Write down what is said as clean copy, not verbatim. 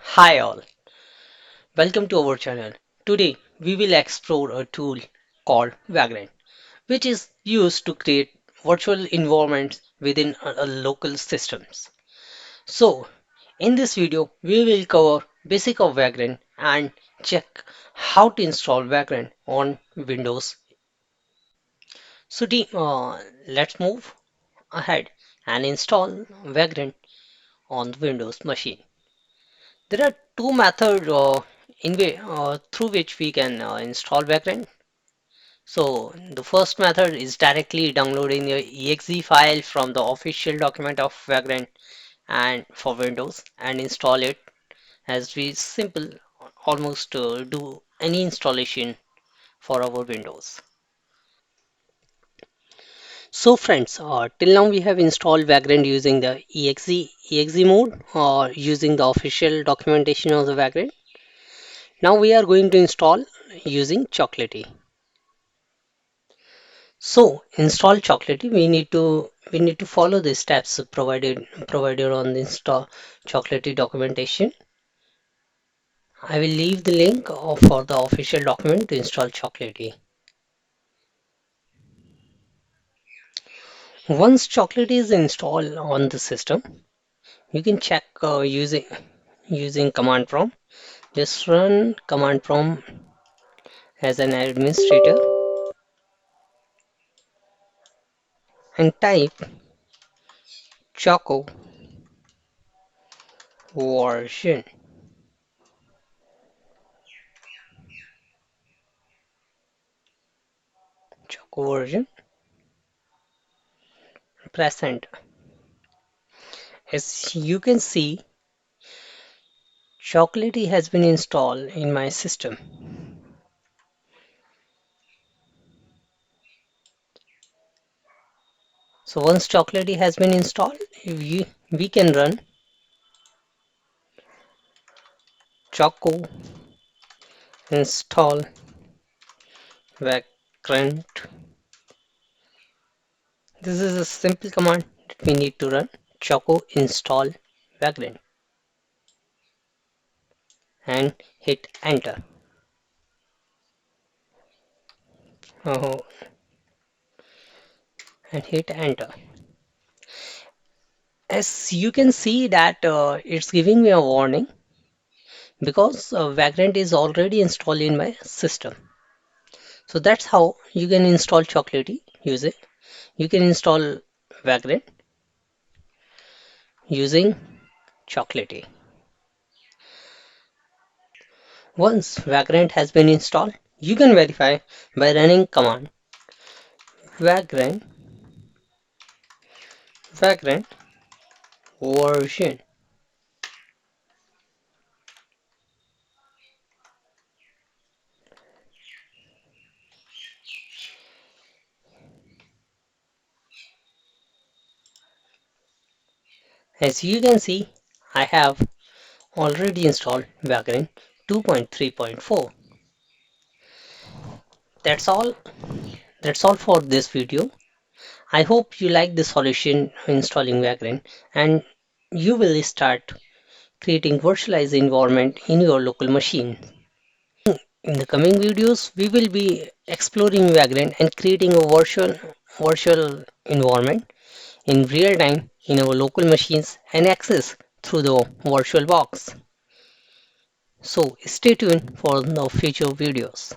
Hi all, welcome to our channel. Today we will explore a tool called Vagrant, which is used to create virtual environments within a local systems. So, in this video we will cover basic of Vagrant and check how to install Vagrant on Windows. So team, let's move ahead and install Vagrant on the Windows machine. There are two methods through which we can install Vagrant. So the first method is directly downloading the exe file from the official document of Vagrant and for Windows and install it as we simple almost do any installation for our Windows. So friends, till now we have installed Vagrant using the exe mode or using the official documentation of the Vagrant. Now we are going to install using Chocolatey. So install Chocolatey, we need to follow the steps provided on the install Chocolatey documentation. I will leave the link for the official document to install Chocolatey. Once Chocolatey is installed on the system, you can check using command prompt. Just run command prompt as an administrator and type choco version. Choco version. Press enter. As you can see, Chocolatey has been installed in my system. So once Chocolatey has been installed, we can run choco install vagrant. This is a simple command that we need to run choco install vagrant and hit enter. Oh, and hit enter. As you can see that it's giving me a warning because Vagrant is already installed in my system. So that's how you can install Chocolatey. Use it. You can install Vagrant using Chocolatey. Once Vagrant has been installed, you can verify by running command vagrant vagrant version. As you can see, I have already installed Vagrant 2.3.4. That's all. That's all for this video. I hope you like the solution installing Vagrant and you will start creating virtualized environment in your local machine. In the coming videos, we will be exploring Vagrant and creating a virtual environment in real time in our local machines and access through the virtual box. So stay tuned for the future videos.